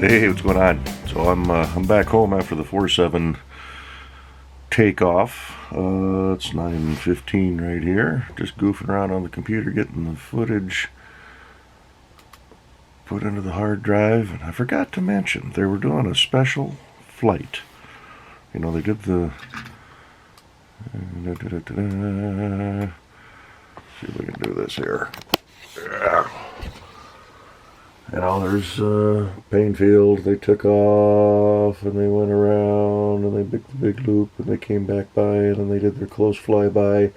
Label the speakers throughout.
Speaker 1: Hey, what's going on? So I'm back home after the 4-7 takeoff. It's 9:15 right here. Just goofing around on the computer, getting the footage put into the hard drive. And I forgot to mention they were doing a special flight. You know, they did the. See if we can do this here. Yeah. You know, there's Painfield. They took off and they went around and they did the big loop and they came back by and then they did their close flyby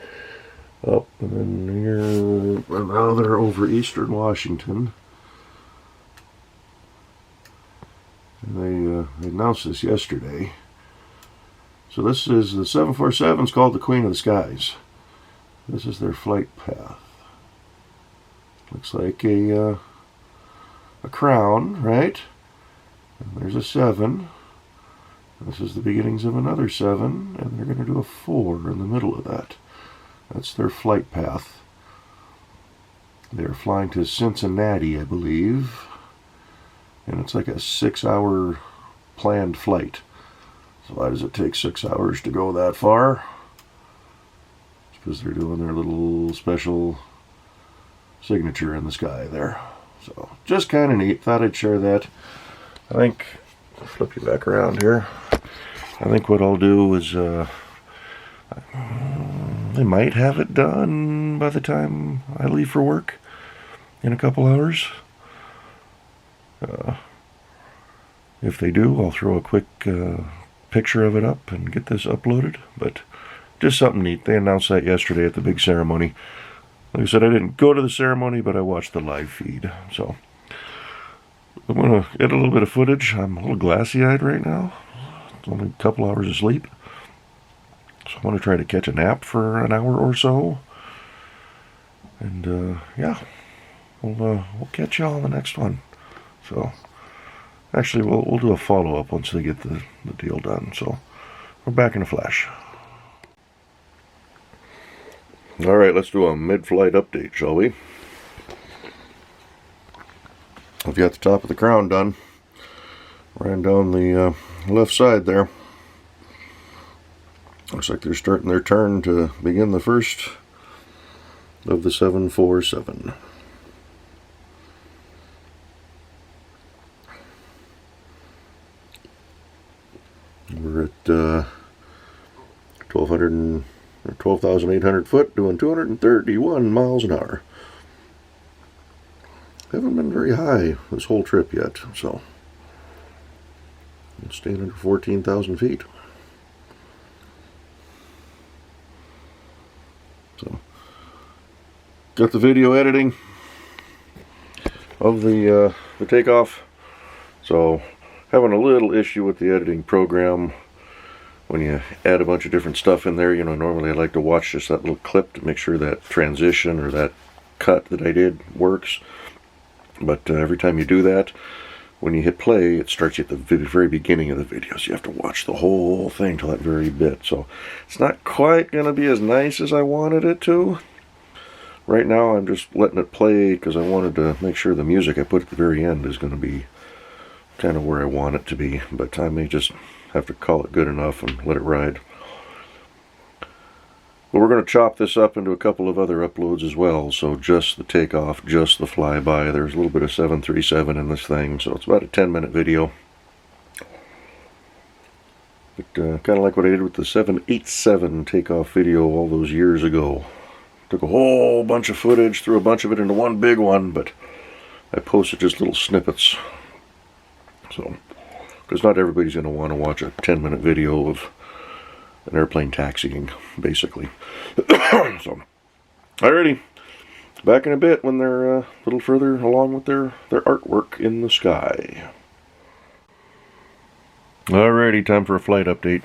Speaker 1: up and then here. And now they're over eastern Washington. And they announced this yesterday. So this is the 747. It's called the Queen of the Skies. This is their flight path. Looks like a crown, right? And there's a 7. This is the beginnings of another 7, and they're going to do a 4 in the middle of that. That's their flight path. They're flying to Cincinnati, I believe, and it's like a 6-hour planned flight. So why does it take 6 hours to go that far? It's because they're doing their little special signature in the sky there. So, just kind of neat. Thought I'd share that. I think, I'll flip you back around here. I think what I'll do is, they might have it done by the time I leave for work in a couple hours. If they do, I'll throw a quick picture of it up and get this uploaded. But just something neat. They announced that yesterday at the big ceremony. Like I said, I didn't go to the ceremony, but I watched the live feed. So I'm going to get a little bit of footage. I'm a little glassy-eyed right now. It's only a couple hours of sleep. So I want to try to catch a nap for an hour or so. And, yeah, we'll catch you all on the next one. So, actually, we'll do a follow-up once they get the deal done. So, we're back in a flash. All right, let's do a mid-flight update, shall we? I've got the top of the crown done. Ran down the left side there. Looks like they're starting their turn to begin the first of the 747. We're at 12,800 foot, doing 231 miles an hour. Haven't been very high this whole trip yet, so I'm staying under 14,000 feet. So, got the video editing of the takeoff. So, having a little issue with the editing program. When you add a bunch of different stuff in there, you know, normally I like to watch just that little clip to make sure that transition or that cut that I did works. But every time you do that, when you hit play, it starts you at the very beginning of the video. So you have to watch the whole thing till that very bit. So it's not quite going to be as nice as I wanted it to. Right now I'm just letting it play because I wanted to make sure the music I put at the very end is going to be kind of where I want it to be. But I may just have to call it good enough and let it ride. But we're going to chop this up into a couple of other uploads as well. So just the takeoff, just the flyby. There's a little bit of 737 in this thing, so it's about a 10-minute video. But kind of like what I did with the 787 takeoff video all those years ago. Took a whole bunch of footage, threw a bunch of it into one big one, but I posted just little snippets. So, because not everybody's going to want to watch a 10-minute video of an airplane taxiing, basically. So, alrighty. Back in a bit when they're a little further along with their artwork in the sky. Alrighty, time for a flight update.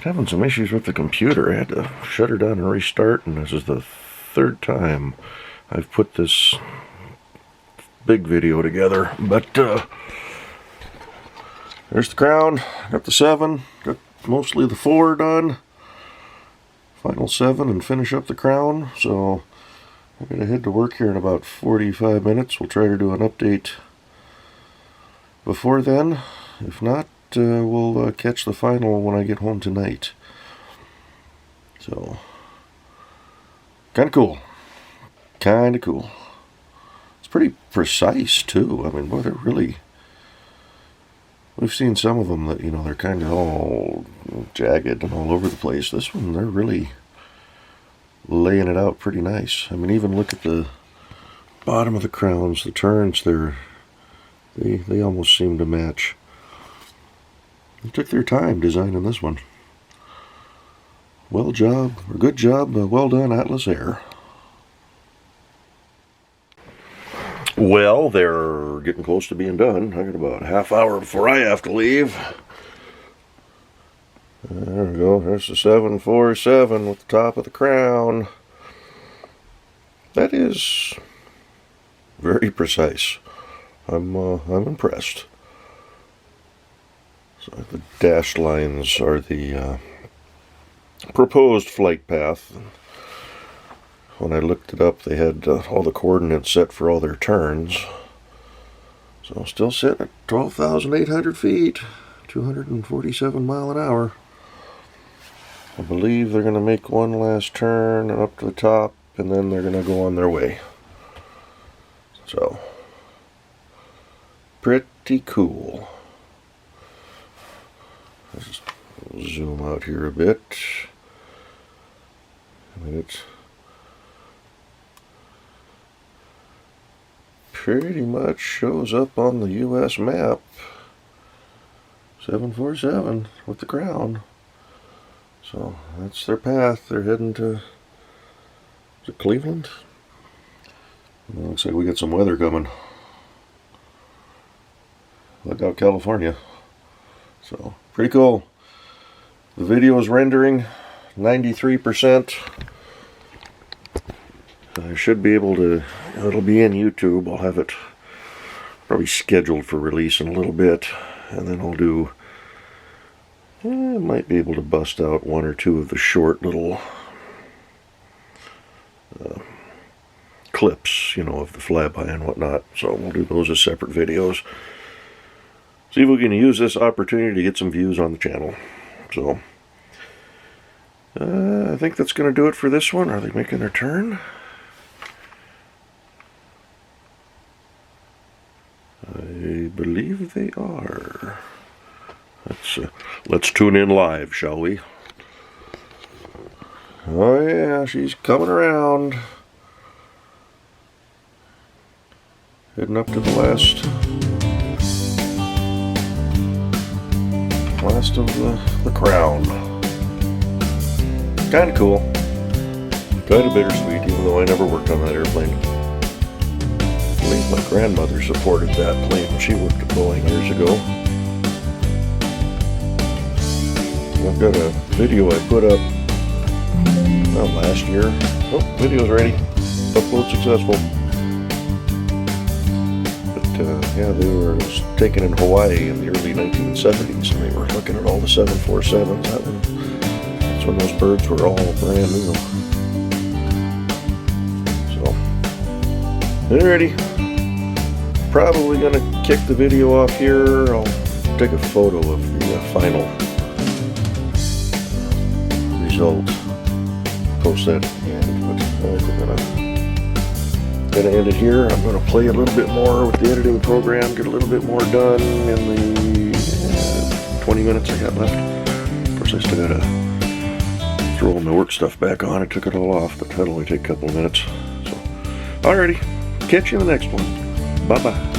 Speaker 1: Having some issues with the computer. I had to shut her down and restart, and this is the third time I've put this big video together. But, there's the crown, got the 7, got mostly the 4 done. Final 7 and finish up the crown. So I'm going to head to work here in about 45 minutes. We'll try to do an update before then. If not, we'll catch the final when I get home tonight. So, kind of cool. Kind of cool. It's pretty precise, too. I mean, boy, they're really... We've seen some of them that, you know, they're kind of all jagged and all over the place. This one, they're really laying it out pretty nice. I mean, even look at the bottom of the crowns, the turns, they almost seem to match. They took their time designing this one. Good job, well done, Atlas Air. Well, they're getting close to being done. I got about a half hour before I have to leave. There we go. There's the 747 with the top of the crown. That is very precise. I'm impressed. So the dashed lines are the proposed flight path. When I looked it up, they had all the coordinates set for all their turns. So I'm still sitting at 12,800 feet, 247 mile an hour. I believe they're going to make one last turn up to the top, and then they're going to go on their way. So, pretty cool. Let's just zoom out here a bit. I mean, it's pretty much shows up on the U.S. map. 747 with the crown. So that's their path. They're heading to, is it Cleveland? Well, looks like we got some weather coming. Look out, California. So pretty cool. The video is rendering 93%. I should be able to, it'll be in YouTube. I'll have it probably scheduled for release in a little bit, and then I'll do, I might be able to bust out one or two of the short little clips, you know, of the flyby and whatnot. So we'll do those as separate videos. See if we can use this opportunity to get some views on the channel. So I think that's going to do it for this one. Are they making their turn? I believe they are. Let's tune in live, shall we? Oh yeah, she's coming around. Heading up to the last of the crown. Kind of cool. Kind of bittersweet, even though I never worked on that airplane. I believe my grandmother supported that plane when she worked at Boeing years ago. I've got a video I put up last year. Oh, video's ready. Upload successful. But yeah, they were taken in Hawaii in the early 1970s, and they were looking at all the 747s. That's when those birds were all brand new. So, alrighty. Probably gonna kick the video off here. I'll take a photo of the final result. Post that at the end. But I think we're gonna end it here. I'm gonna play a little bit more with the editing program, get a little bit more done in the 20 minutes I got left. Of course, I still gotta throw all my work stuff back on. I took it all off, but that'll only take a couple of minutes. So, alrighty. Catch you in the next one. Bye-bye.